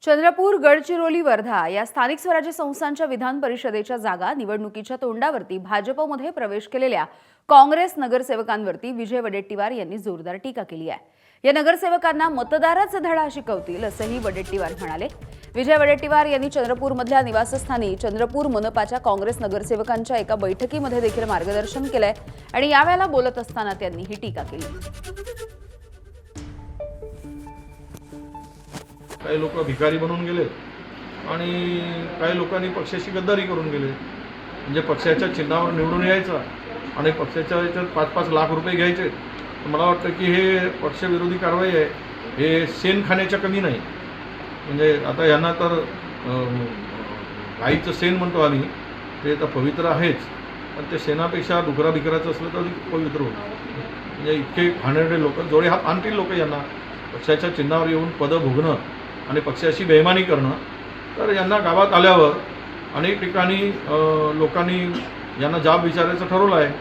चंद्रपूर, गडचिरोली, वर्धा या स्थानिक स्वराज्य संस्थांच्या विधान परिषदेच्या जागा निवडणुकीच्या तोंडावरती भाजपमध्ये प्रवेश केलेल्या काँग्रेस नगरसेवकांवरती विजय वडेट्टीवार यांनी जोरदार टीका केली आहे। या नगरसेवकांना मतदाराचा धडा शिकवतील असंही वडेट्टीवार म्हणाले। विजय वडेट्टीवार यांनी चंद्रपूरमधल्या निवासस्थानी चंद्रपूर मनपाच्या काँग्रेस नगरसेवकांच्या एका बैठकीमध्ये देखील मार्गदर्शन केलंय आणि यावेळेला बोलत असताना त्यांनी ही टीका केली। काही लोक भिकारी बनून गेले आणि काही लोकांनी पक्षाची गद्दारी करून गेले। म्हणजे पक्षाच्या चिन्हावर निवडून यायचा आणि पक्षाच्या याच्यात 5-5 लाख रुपये घ्यायचे। मला वाटतं की हे पक्षविरोधी कारवाई आहे, हे शेण खाण्याच्या कमी नाही। म्हणजे आता यांना तर गाईचं शेण म्हणतो आम्ही, ते तर पवित्र आहेच, पण ते शेणापेक्षा डुकरा भिकराचं असलं तर अधिक पवित्र होतं। म्हणजे इतके घाणेरडे लोक, जोडे हात आणतील लोक यांना पक्षाच्या चिन्हावर येऊन पदं भोगणं आणि पक्षाची बेईमानी करणं। तर यांना गावात आल्यावर अनेक ठिकाणी लोकांनी यांना जाब विचारायचं ठरवलं आहे।